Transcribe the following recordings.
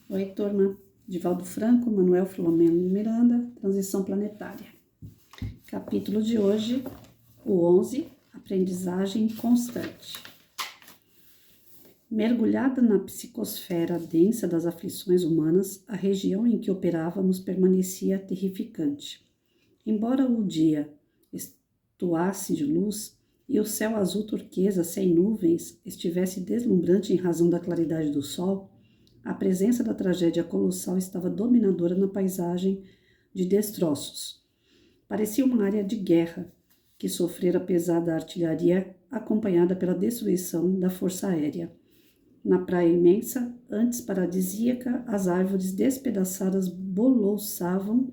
Oi, turma. Divaldo Franco, Manuel Filomeno Miranda, Transição Planetária. Capítulo de hoje, o 11, Aprendizagem Constante. Mergulhada na psicosfera densa das aflições humanas, a região em que operávamos permanecia terrificante. Embora o dia estuasse de luz e o céu azul turquesa sem nuvens estivesse deslumbrante em razão da claridade do sol, a presença da tragédia colossal estava dominadora na paisagem de destroços. Parecia uma área de guerra que sofrera pesada artilharia acompanhada pela destruição da força aérea. Na praia imensa, antes paradisíaca, as árvores despedaçadas boloçavam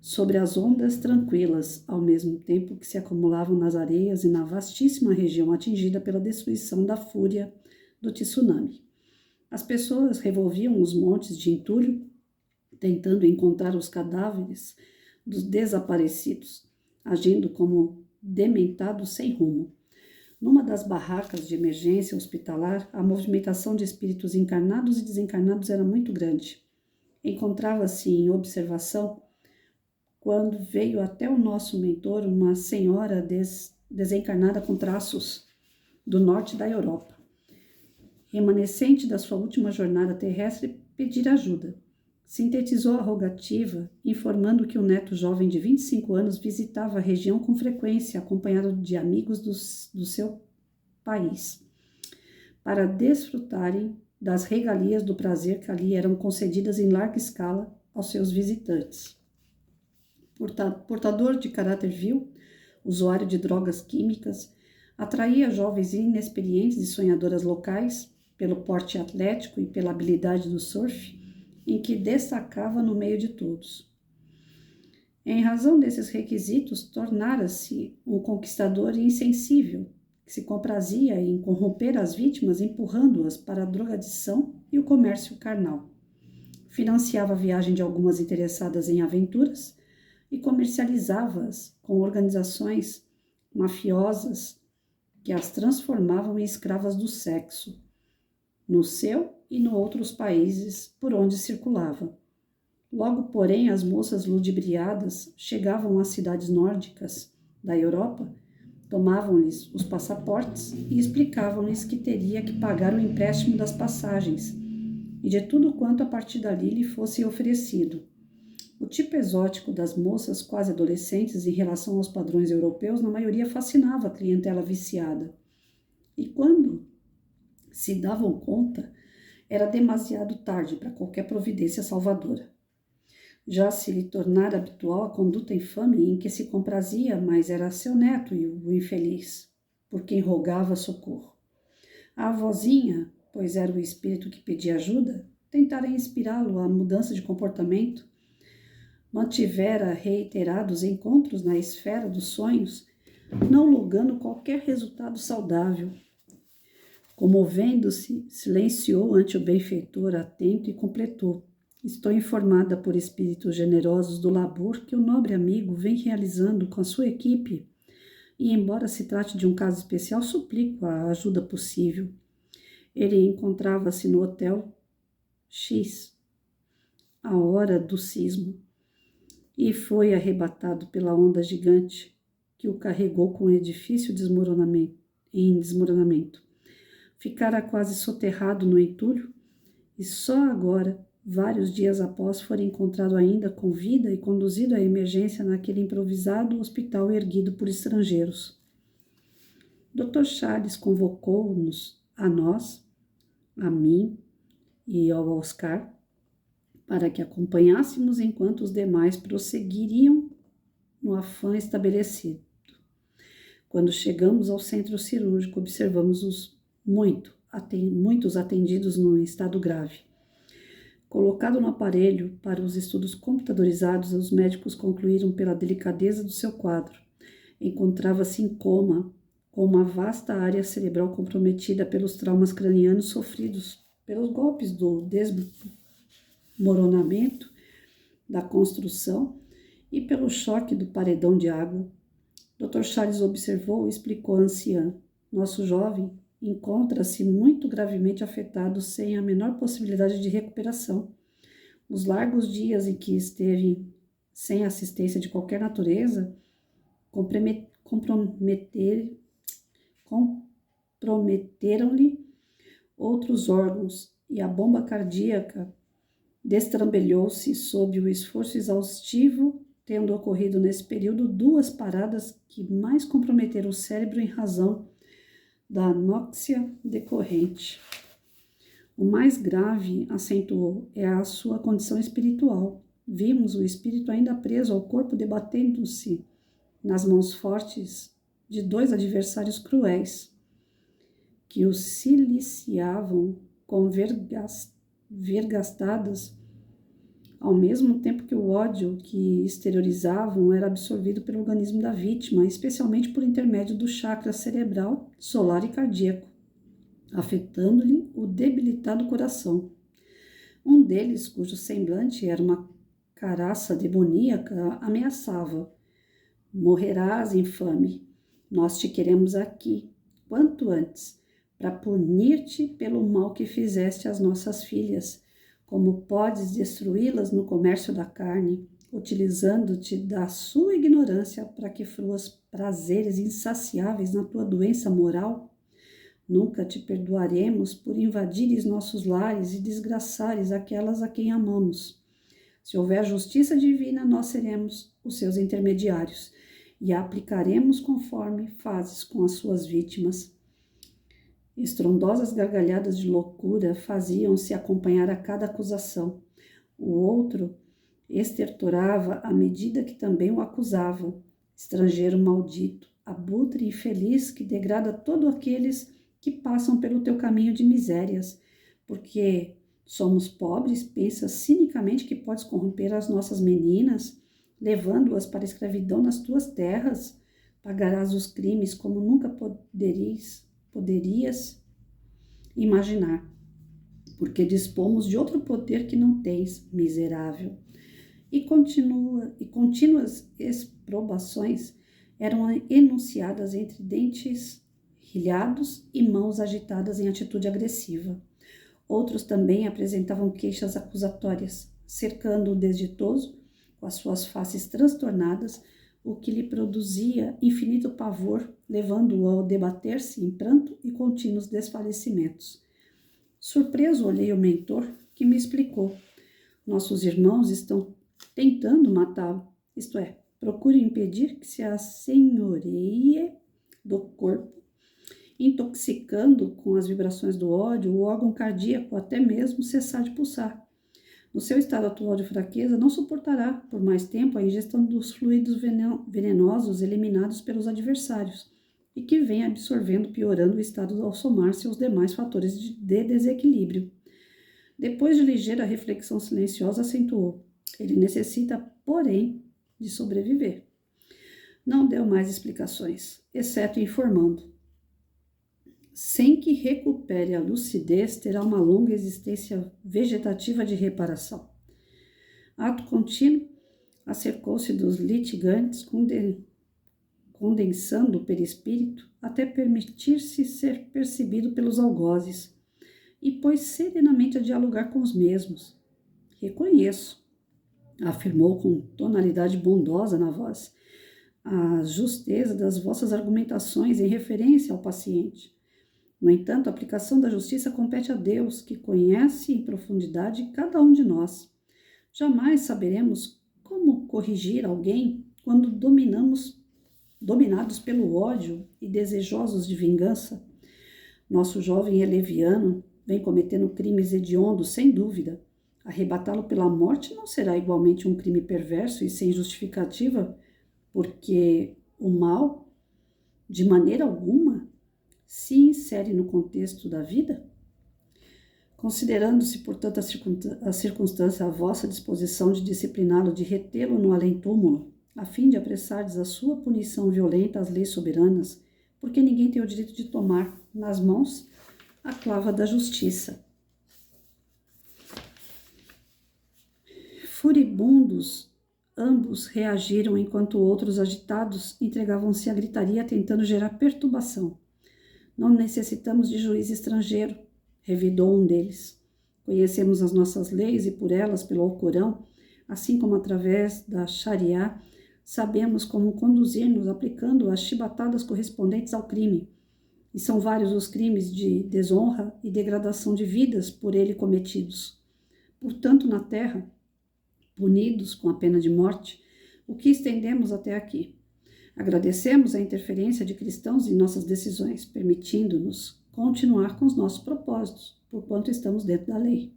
sobre as ondas tranquilas, ao mesmo tempo que se acumulavam nas areias e na vastíssima região atingida pela destruição da fúria do tsunami. As pessoas revolviam os montes de entulho, tentando encontrar os cadáveres dos desaparecidos, agindo como dementados sem rumo. Numa das barracas de emergência hospitalar, a movimentação de espíritos encarnados e desencarnados era muito grande. Encontrava-se em observação quando veio até o nosso mentor uma senhora desencarnada com traços do norte da Europa, remanescente da sua última jornada terrestre, pedir ajuda. Sintetizou a rogativa, informando que o neto jovem de 25 anos visitava a região com frequência, acompanhado de amigos do seu país, para desfrutarem das regalias do prazer que ali eram concedidas em larga escala aos seus visitantes. Portador de caráter vil, usuário de drogas químicas, atraía jovens inexperientes e sonhadoras locais pelo porte atlético e pela habilidade do surf, em que destacava no meio de todos. Em razão desses requisitos, tornara-se um conquistador insensível, que se comprazia em corromper as vítimas, empurrando-as para a drogadição e o comércio carnal. Financiava a viagem de algumas interessadas em aventuras e comercializava-as com organizações mafiosas que as transformavam em escravas do sexo, no seu e no outros países por onde circulava. Logo, porém, as moças ludibriadas chegavam às cidades nórdicas da Europa, tomavam-lhes os passaportes e explicavam-lhes que teria que pagar o empréstimo das passagens e de tudo quanto a partir dali lhe fosse oferecido. O tipo exótico das moças quase adolescentes em relação aos padrões europeus, na maioria, fascinava a clientela viciada. E quando se davam conta, era demasiado tarde para qualquer providência salvadora. Já se lhe tornara habitual a conduta infame em que se comprazia, mas era seu neto e o infeliz, por quem rogava socorro. A avózinha, pois era o espírito que pedia ajuda, tentara inspirá-lo à mudança de comportamento, mantivera reiterados encontros na esfera dos sonhos, não logrando qualquer resultado saudável. Comovendo-se, silenciou ante o benfeitor atento e completou: estou informada por espíritos generosos do labor que o nobre amigo vem realizando com a sua equipe e, embora se trate de um caso especial, suplico a ajuda possível. Ele encontrava-se no Hotel X, à hora do sismo, e foi arrebatado pela onda gigante que o carregou com o edifício em desmoronamento. Ficara quase soterrado no entulho e só agora, vários dias após, foi encontrado ainda com vida e conduzido à emergência naquele improvisado hospital erguido por estrangeiros. Dr. Charles convocou-nos, a nós, a mim e ao Oscar, para que acompanhássemos enquanto os demais prosseguiriam no afã estabelecido. Quando chegamos ao centro cirúrgico, observamos muitos atendidos no estado grave. Colocado no aparelho para os estudos computadorizados, os médicos concluíram pela delicadeza do seu quadro. Encontrava-se em coma, com uma vasta área cerebral comprometida pelos traumas cranianos sofridos pelos golpes do desmoronamento da construção e pelo choque do paredão de água. Dr. Charles observou e explicou à anciã: nosso jovem encontra-se muito gravemente afetado, sem a menor possibilidade de recuperação. Nos largos dias em que esteve sem assistência de qualquer natureza, comprometeram-lhe outros órgãos e a bomba cardíaca destrambelhou-se sob o esforço exaustivo, tendo ocorrido nesse período 2 paradas que mais comprometeram o cérebro em razão da anóxia decorrente. O mais grave, acentuou, é a sua condição espiritual. Vimos o espírito ainda preso ao corpo, debatendo-se nas mãos fortes de 2 adversários cruéis, que o siliciavam com vergastadas, ao mesmo tempo que o ódio que exteriorizavam era absorvido pelo organismo da vítima, especialmente por intermédio do chakra cerebral, solar e cardíaco, afetando-lhe o debilitado coração. Um deles, cujo semblante era uma caraça demoníaca, ameaçava: morrerás, infame. Nós te queremos aqui, quanto antes, para punir-te pelo mal que fizeste às nossas filhas. Como podes destruí-las no comércio da carne, utilizando-te da sua ignorância para que fruas prazeres insaciáveis na tua doença moral? Nunca te perdoaremos por invadires nossos lares e desgraçares aquelas a quem amamos. Se houver justiça divina, nós seremos os seus intermediários e a aplicaremos conforme fazes com as suas vítimas. Estrondosas gargalhadas de loucura faziam-se acompanhar a cada acusação. O outro estertorava à medida que também o acusava. Estrangeiro maldito, abutre infeliz que degrada todos aqueles que passam pelo teu caminho de misérias, porque somos pobres, pensas cinicamente que podes corromper as nossas meninas, levando-as para a escravidão nas tuas terras. Pagarás os crimes como nunca poderias imaginar, porque dispomos de outro poder que não tens, miserável. E contínuas exprobações eram enunciadas entre dentes rilhados e mãos agitadas em atitude agressiva. Outros também apresentavam queixas acusatórias, cercando o desditoso com as suas faces transtornadas, o que lhe produzia infinito pavor, levando-o a debater-se em pranto e contínuos desfalecimentos. Surpreso, olhei o mentor, que me explicou: nossos irmãos estão tentando matá-lo, isto é, procure impedir que se assenhoreie do corpo, intoxicando com as vibrações do ódio o órgão cardíaco até mesmo cessar de pulsar. No seu estado atual de fraqueza, não suportará por mais tempo a ingestão dos fluidos venenosos eliminados pelos adversários e que vem absorvendo, piorando o estado ao somar-se aos demais fatores de desequilíbrio. Depois de ligeira reflexão silenciosa, acentuou: ele necessita, porém, de sobreviver. Não deu mais explicações, exceto informando: sem que recupere a lucidez, terá uma longa existência vegetativa de reparação. Ato contínuo, acercou-se dos litigantes, condensando o perispírito até permitir-se ser percebido pelos algozes, e pôs serenamente a dialogar com os mesmos. Reconheço, afirmou com tonalidade bondosa na voz, a justeza das vossas argumentações em referência ao paciente. No entanto, a aplicação da justiça compete a Deus, que conhece em profundidade cada um de nós. Jamais saberemos como corrigir alguém quando dominados pelo ódio e desejosos de vingança. Nosso jovem é leviano, vem cometendo crimes hediondos, sem dúvida. Arrebatá-lo pela morte não será igualmente um crime perverso e sem justificativa, porque o mal, de maneira alguma, se insere no contexto da vida? Considerando-se, portanto, a circunstância à vossa disposição de discipliná-lo, de retê-lo no além-túmulo, a fim de apressardes a sua punição violenta às leis soberanas, porque ninguém tem o direito de tomar nas mãos a clava da justiça. Furibundos, ambos reagiram enquanto outros, agitados, entregavam-se à gritaria tentando gerar perturbação. Não necessitamos de juiz estrangeiro, revidou um deles. Conhecemos as nossas leis e por elas, pelo Alcorão, assim como através da Sharia, sabemos como conduzir-nos aplicando as chibatadas correspondentes ao crime. E são vários os crimes de desonra e degradação de vidas por ele cometidos. Portanto, na terra, punidos com a pena de morte, o que estendemos até aqui? Agradecemos a interferência de cristãos em nossas decisões, permitindo-nos continuar com os nossos propósitos, porquanto estamos dentro da lei.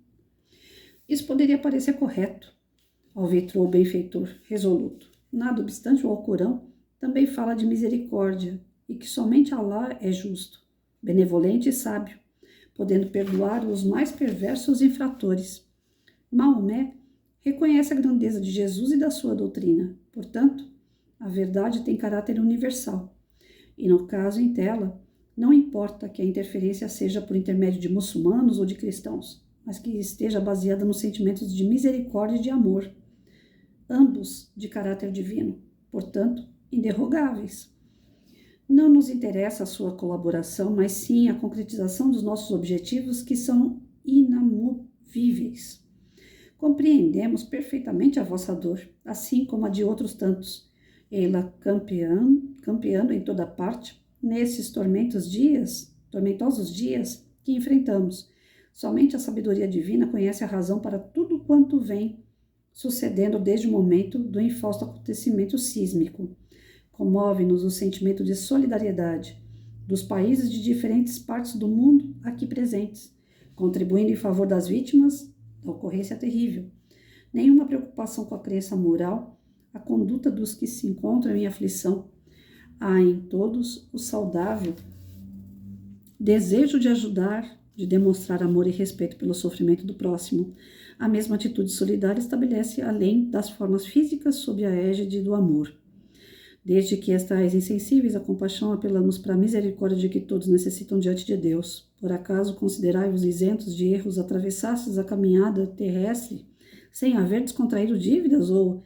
Isso poderia parecer correto, alvitrou o benfeitor, resoluto. Nada obstante, o Alcorão também fala de misericórdia e que somente Alá é justo, benevolente e sábio, podendo perdoar os mais perversos infratores. Maomé reconhece a grandeza de Jesus e da sua doutrina. Portanto, a verdade tem caráter universal. E no caso em tela, não importa que a interferência seja por intermédio de muçulmanos ou de cristãos, mas que esteja baseada nos sentimentos de misericórdia e de amor, ambos de caráter divino, portanto, inderrogáveis. Não nos interessa a sua colaboração, mas sim a concretização dos nossos objetivos, que são inamovíveis. Compreendemos perfeitamente a vossa dor, assim como a de outros tantos, ela campeando em toda parte, nesses tormentosos dias que enfrentamos. Somente a sabedoria divina conhece a razão para tudo quanto vem sucedendo desde o momento do infausto acontecimento sísmico. Comove-nos o sentimento de solidariedade dos países de diferentes partes do mundo aqui presentes, contribuindo em favor das vítimas da ocorrência terrível. Nenhuma preocupação com a crença moral, a conduta dos que se encontram em aflição. Há em todos o saudável desejo de ajudar, de demonstrar amor e respeito pelo sofrimento do próximo. A mesma atitude solidária estabelece além das formas físicas sob a égide do amor. Desde que estais insensíveis à compaixão, apelamos para a misericórdia de que todos necessitam diante de Deus. Por acaso considerai-vos isentos de erros, atravessastes a caminhada terrestre sem haver descontraído dívidas ou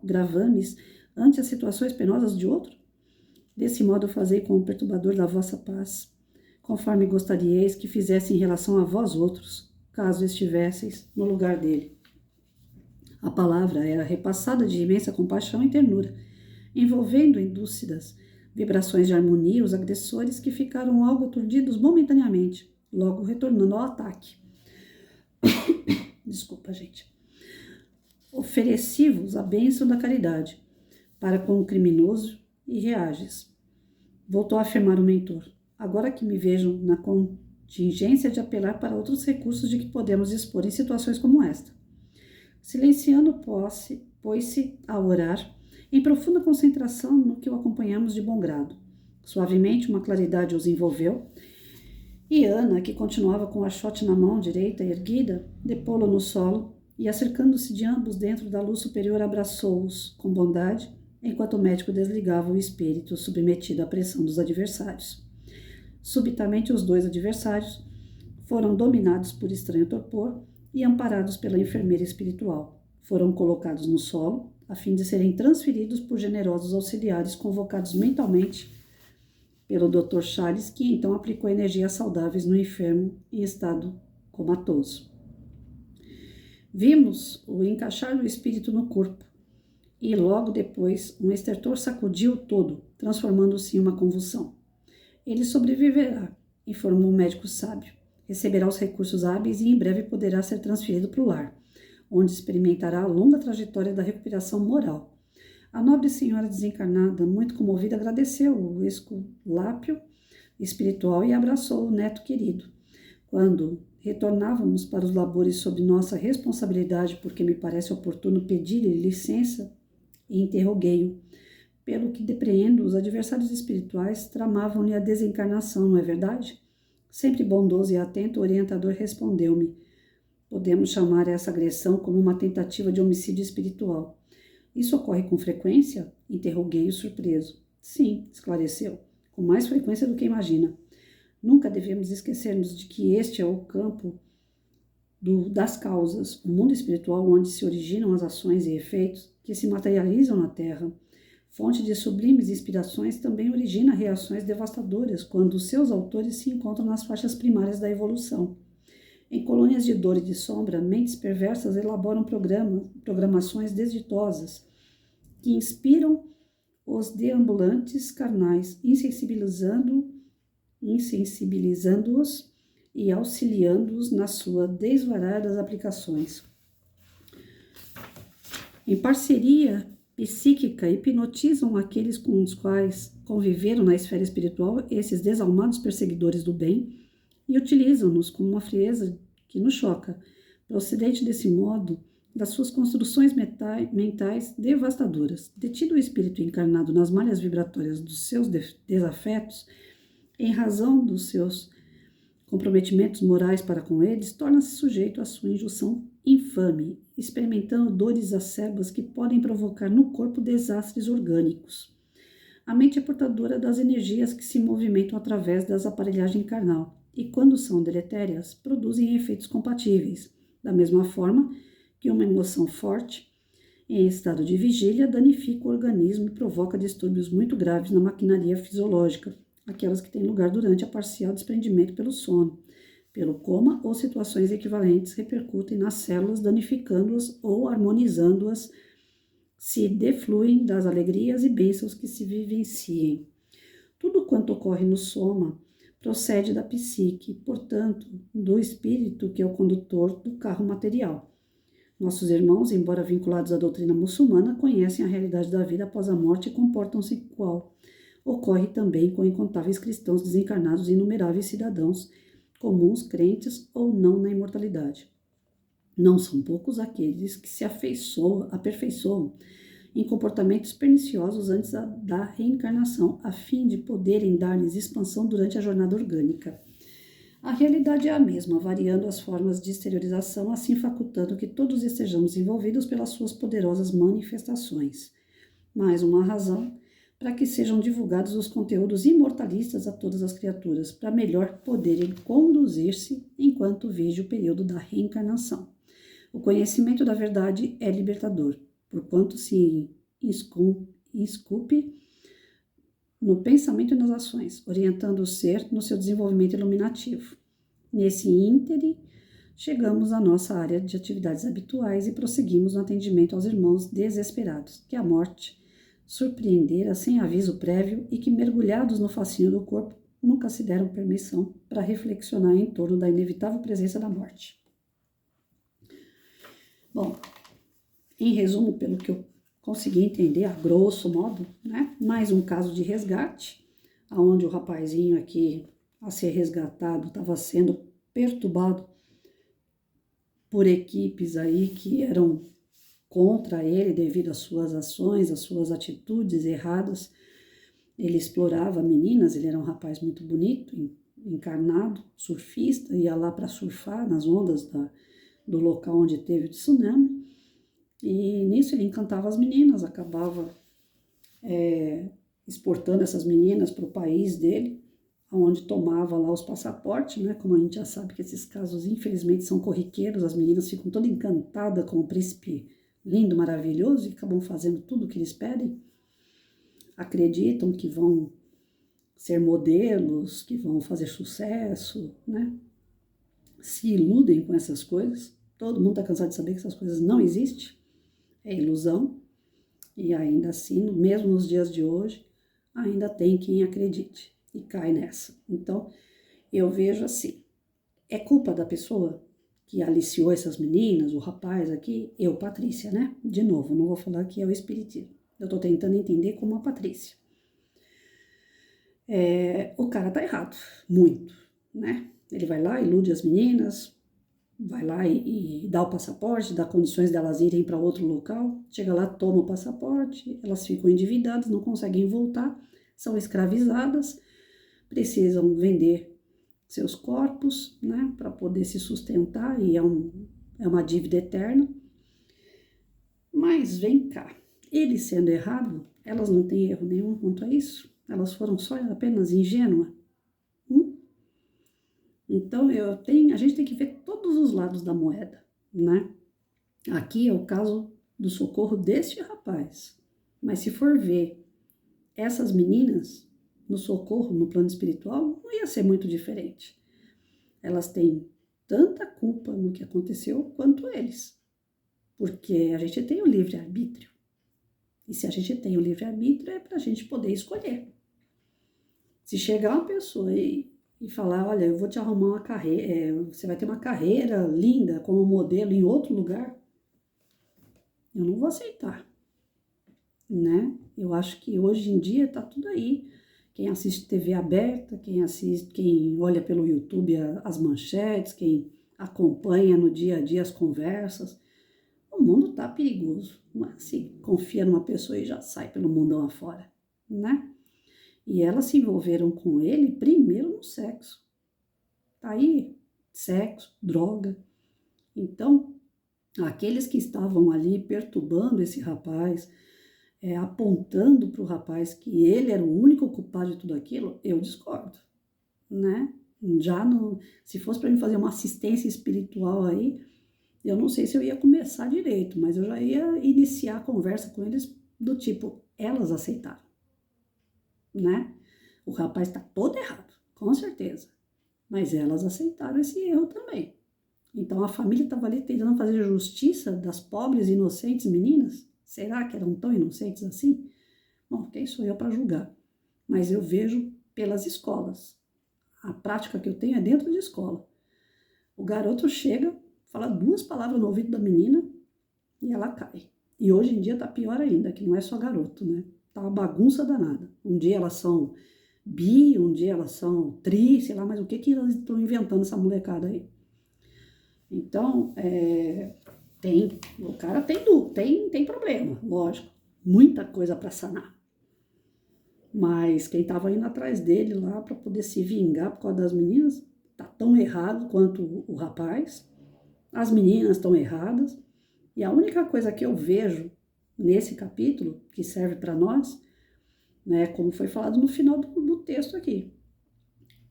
gravames ante as situações penosas de outro? Desse modo fazei com o perturbador da vossa paz, conforme gostaríeis que fizesse em relação a vós outros, caso estivesseis no lugar dele. A palavra era repassada de imensa compaixão e ternura, envolvendo em dúcidas vibrações de harmonia os agressores, que ficaram algo aturdidos momentaneamente, logo retornando ao ataque. Desculpa, gente. Ofereci-vos a bênção da caridade para com o criminoso e reages. Voltou a afirmar o mentor. Agora que me vejo na contingência de apelar para outros recursos de que podemos dispor em situações como esta. Silenciando, pôs-se a orar, em profunda concentração no que o acompanhamos de bom grado. Suavemente uma claridade os envolveu, e Ana, que continuava com o achote na mão direita erguida, depô-lo no solo e, acercando-se de ambos dentro da luz superior, abraçou-os com bondade, enquanto o médico desligava o espírito submetido à pressão dos adversários. Subitamente os dois adversários foram dominados por estranho torpor e amparados pela enfermeira espiritual. Foram colocados no solo, a fim de serem transferidos por generosos auxiliares convocados mentalmente pelo Dr. Charles, que então aplicou energias saudáveis no enfermo em estado comatoso. Vimos o encaixar do espírito no corpo, e logo depois um estertor sacudiu todo, transformando-se em uma convulsão. Ele sobreviverá, informou o médico sábio. Receberá os recursos hábeis e em breve poderá ser transferido para o lar, onde experimentará a longa trajetória da recuperação moral. A nobre senhora desencarnada, muito comovida, agradeceu o esculápio espiritual e abraçou o neto querido. Quando retornávamos para os labores sob nossa responsabilidade, porque me parece oportuno pedir-lhe licença, e interroguei-o. Pelo que depreendo, os adversários espirituais tramavam-lhe a desencarnação, não é verdade? Sempre bondoso e atento, o orientador respondeu-me. Podemos chamar essa agressão como uma tentativa de homicídio espiritual. Isso ocorre com frequência? Interroguei-o surpreso. Sim, esclareceu, com mais frequência do que imagina. Nunca devemos esquecermos de que este é o campo das causas, o mundo espiritual onde se originam as ações e efeitos que se materializam na Terra. Fonte de sublimes inspirações, também origina reações devastadoras quando os seus autores se encontram nas faixas primárias da evolução. Em colônias de dor e de sombra, mentes perversas elaboram programações desditosas que inspiram os deambulantes carnais, insensibilizando-os e auxiliando-os na sua desvaradas aplicações. Em parceria psíquica, hipnotizam aqueles com os quais conviveram na esfera espiritual esses desalmados perseguidores do bem e utilizam-nos com uma frieza que nos choca, procedente desse modo das suas construções mentais devastadoras. Detido o espírito encarnado nas malhas vibratórias dos seus desafetos, em razão dos seus comprometimentos morais para com eles, torna-se sujeito à sua injunção infame, experimentando dores acerbas que podem provocar no corpo desastres orgânicos. A mente é portadora das energias que se movimentam através das aparelhagens carnal e, quando são deletérias, produzem efeitos compatíveis, da mesma forma que uma emoção forte, em estado de vigília, danifica o organismo e provoca distúrbios muito graves na maquinaria fisiológica, aquelas que têm lugar durante a parcial desprendimento pelo sono, pelo coma ou situações equivalentes repercutem nas células, danificando-as ou harmonizando-as, se defluem das alegrias e bênçãos que se vivenciem. Tudo quanto ocorre no soma procede da psique, portanto, do espírito que é o condutor do carro material. Nossos irmãos, embora vinculados à doutrina muçulmana, conhecem a realidade da vida após a morte e comportam-se qual ocorre também com incontáveis cristãos desencarnados e inumeráveis cidadãos comuns, crentes ou não na imortalidade. Não são poucos aqueles que se aperfeiçoam em comportamentos perniciosos antes da reencarnação, a fim de poderem dar-lhes expansão durante a jornada orgânica. A realidade é a mesma, variando as formas de exteriorização, assim facultando que todos estejamos envolvidos pelas suas poderosas manifestações. Mais uma razão para que sejam divulgados os conteúdos imortalistas a todas as criaturas, para melhor poderem conduzir-se enquanto vige o período da reencarnação. O conhecimento da verdade é libertador, porquanto se esculpe no pensamento e nas ações, orientando o ser no seu desenvolvimento iluminativo. Nesse íntere, chegamos à nossa área de atividades habituais e prosseguimos no atendimento aos irmãos desesperados, que a morte surpreendera sem aviso prévio e que, mergulhados no fascínio do corpo, nunca se deram permissão para reflexionar em torno da inevitável presença da morte. Bom, em resumo, pelo que eu consegui entender, a grosso modo, né? Mais um caso de resgate, onde o rapazinho aqui a ser resgatado estava sendo perturbado por equipes aí que eram contra ele devido às suas ações, às suas atitudes erradas. Ele explorava meninas, ele era um rapaz muito bonito, encarnado, surfista, ia lá para surfar nas ondas do local onde teve o tsunami. E nisso ele encantava as meninas, acabava exportando essas meninas para o país dele, onde tomava lá os passaportes, né? Como a gente já sabe que esses casos, infelizmente, são corriqueiros, as meninas ficam todas encantadas com o príncipe lindo, maravilhoso, e acabam fazendo tudo o que eles pedem. Acreditam que vão ser modelos, que vão fazer sucesso, né? Se iludem com essas coisas. Todo mundo está cansado de saber que essas coisas não existem. É ilusão. E ainda assim, mesmo nos dias de hoje, ainda tem quem acredite e cai nessa. Então, eu vejo assim, é culpa da pessoa que aliciou essas meninas, o rapaz aqui, eu, Patrícia, né? De novo, não vou falar que é o espiritismo. Eu tô tentando entender como a Patrícia. O cara tá errado, muito, né? Ele vai lá, ilude as meninas, vai lá e dá o passaporte, dá condições delas irem para outro local, chega lá, toma o passaporte, elas ficam endividadas, não conseguem voltar, são escravizadas, precisam vender seus corpos, né, para poder se sustentar, e é uma dívida eterna. Mas vem cá, ele sendo errado, elas não têm erro nenhum quanto a isso? Elas foram só apenas ingênuas? Então, a gente tem que ver todos os lados da moeda, né? Aqui é o caso do socorro deste rapaz. Mas se for ver essas meninas no socorro, no plano espiritual, não ia ser muito diferente. Elas têm tanta culpa no que aconteceu quanto eles. Porque a gente tem o livre-arbítrio. E se a gente tem o livre-arbítrio, é para a gente poder escolher. Se chegar uma pessoa e falar, olha, eu vou te arrumar uma carreira, você vai ter uma carreira linda como modelo em outro lugar, eu não vou aceitar, né? Eu acho que hoje em dia tá tudo aí. Quem assiste TV aberta, quem olha pelo YouTube as manchetes, quem acompanha no dia a dia as conversas, o mundo tá perigoso. Não é assim, confia numa pessoa e já sai pelo mundão afora, né? E elas se envolveram com ele primeiro no sexo. Tá aí, sexo, droga. Então, aqueles que estavam ali perturbando esse rapaz, apontando para o rapaz que ele era o único culpado de tudo aquilo, eu discordo, né? Já no, se fosse para mim fazer uma assistência espiritual aí, eu não sei se eu ia começar direito, mas eu já ia iniciar a conversa com eles do tipo, elas aceitaram, né? O rapaz está todo errado, com certeza, mas elas aceitaram esse erro também. Então a família estava ali tentando fazer justiça das pobres e inocentes meninas. Será que eram tão inocentes assim? Bom, quem sou eu para julgar? Mas eu vejo pelas escolas. A prática que eu tenho é dentro de escola. O garoto chega, fala 2 palavras no ouvido da menina e ela cai. E hoje em dia tá pior ainda, que não é só garoto, né? Tá uma bagunça danada. Um dia elas são bi, um dia elas são tri, sei lá, mas o que elas estão inventando essa molecada aí? Então, o cara tem problema, lógico, muita coisa para sanar. Mas quem estava indo atrás dele lá para poder se vingar por causa das meninas, tá tão errado quanto o rapaz. As meninas estão erradas. E a única coisa que eu vejo nesse capítulo, que serve para nós, né, como foi falado no final do texto aqui,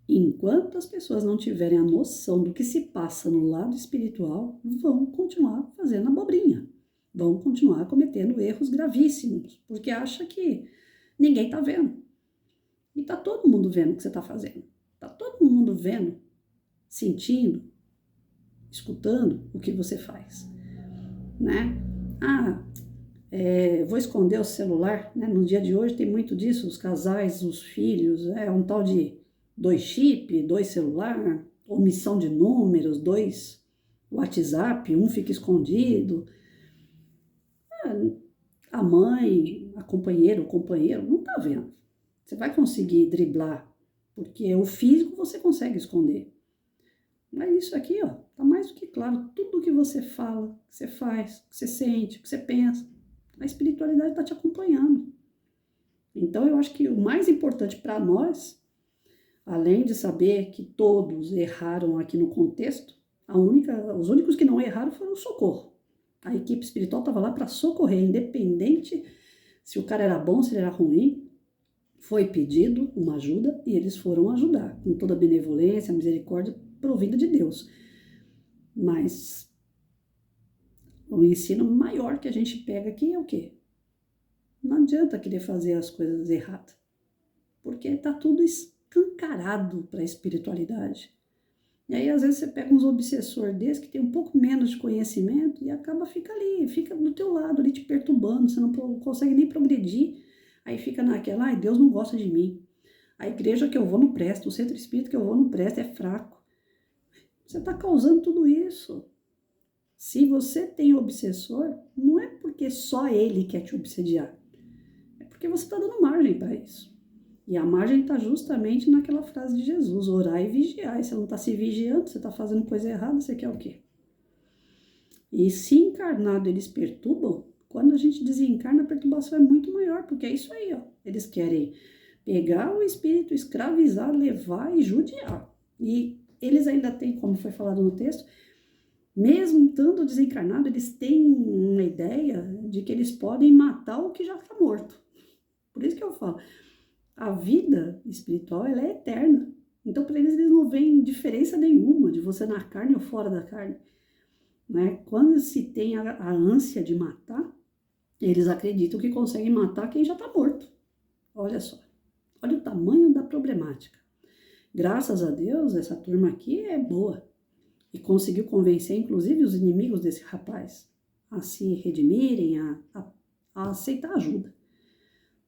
enquanto as pessoas não tiverem a noção do que se passa no lado espiritual, vão continuar fazendo abobrinha, vão continuar cometendo erros gravíssimos, porque acha que ninguém está vendo. E está todo mundo vendo o que você está fazendo. Está todo mundo vendo, sentindo, escutando o que você faz, né? Vou esconder o celular, né? No dia de hoje tem muito disso, os casais, os filhos, um tal de 2 chip, 2 celular, omissão de números, 2 WhatsApp, um fica escondido. A mãe, a companheira, o companheiro não tá vendo. Você vai conseguir driblar, porque o físico você consegue esconder. Mas isso aqui, ó, tá mais do que claro, tudo que você fala, que você faz, que você sente, que você pensa, a espiritualidade está te acompanhando. Então eu acho que o mais importante para nós, além de saber que todos erraram aqui no contexto, os únicos que não erraram foram o socorro. A equipe espiritual estava lá para socorrer, independente se o cara era bom, se ele era ruim. Foi pedido uma ajuda e eles foram ajudar, com toda a benevolência, a misericórdia provida de Deus. Mas o ensino maior que a gente pega aqui é o quê? Não adianta querer fazer as coisas erradas, porque está tudo escancarado para a espiritualidade. E aí, às vezes, você pega uns obsessores desses que tem um pouco menos de conhecimento e fica do teu lado ali te perturbando, você não consegue nem progredir. Aí fica naquela, Deus não gosta de mim. A igreja que eu vou não presta, o centro espírita que eu vou não presta, é fraco. Você está causando tudo isso. Se você tem obsessor, não é porque só ele quer te obsediar. É porque você está dando margem para isso. E a margem está justamente naquela frase de Jesus, orar e vigiar. E você não está se vigiando, você está fazendo coisa errada, você quer o quê? E se encarnado eles perturbam, quando a gente desencarna, a perturbação é muito maior, porque é isso aí, ó. Eles querem pegar o espírito, escravizar, levar e judiar. E eles ainda têm, como foi falado no texto, mesmo estando desencarnado, eles têm uma ideia de que eles podem matar o que já está morto. Por isso que eu falo, a vida espiritual, ela é eterna. Então, para eles não veem diferença nenhuma de você na carne ou fora da carne. Né? Quando se tem a ânsia de matar, eles acreditam que conseguem matar quem já está morto. Olha só, olha o tamanho da problemática. Graças a Deus, essa turma aqui é boa. e conseguiu convencer, inclusive, os inimigos desse rapaz a se redimirem, a aceitar ajuda.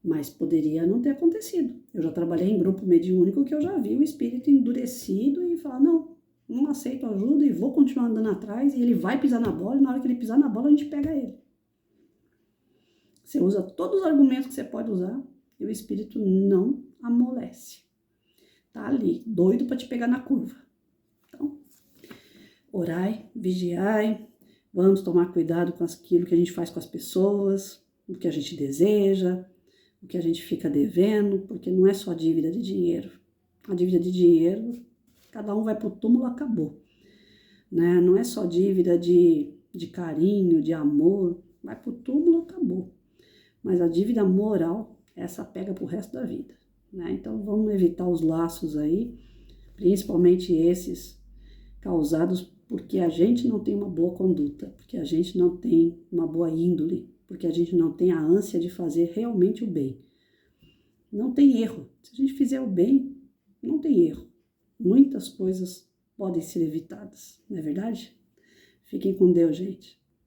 Mas poderia não ter acontecido. Eu já trabalhei em grupo mediúnico que eu já vi o espírito endurecido e falar, não aceito ajuda e vou continuar andando atrás, e ele vai pisar na bola, e na hora que ele pisar na bola, a gente pega ele. Você usa todos os argumentos que você pode usar e o espírito não amolece. Tá ali, doido para te pegar na curva. Então, orai, vigiai, vamos tomar cuidado com aquilo que a gente faz com as pessoas, o que a gente deseja, o que a gente fica devendo, porque não é só dívida de dinheiro. A dívida de dinheiro, cada um vai pro túmulo, acabou. Né? Não é só dívida de carinho, de amor, vai pro túmulo, acabou. Mas a dívida moral, essa pega pro resto da vida. Né? Então vamos evitar os laços aí, principalmente esses causados porque a gente não tem uma boa conduta, porque a gente não tem uma boa índole, porque a gente não tem a ânsia de fazer realmente o bem. Não tem erro. Se a gente fizer o bem, não tem erro. Muitas coisas podem ser evitadas, não é verdade? Fiquem com Deus, gente.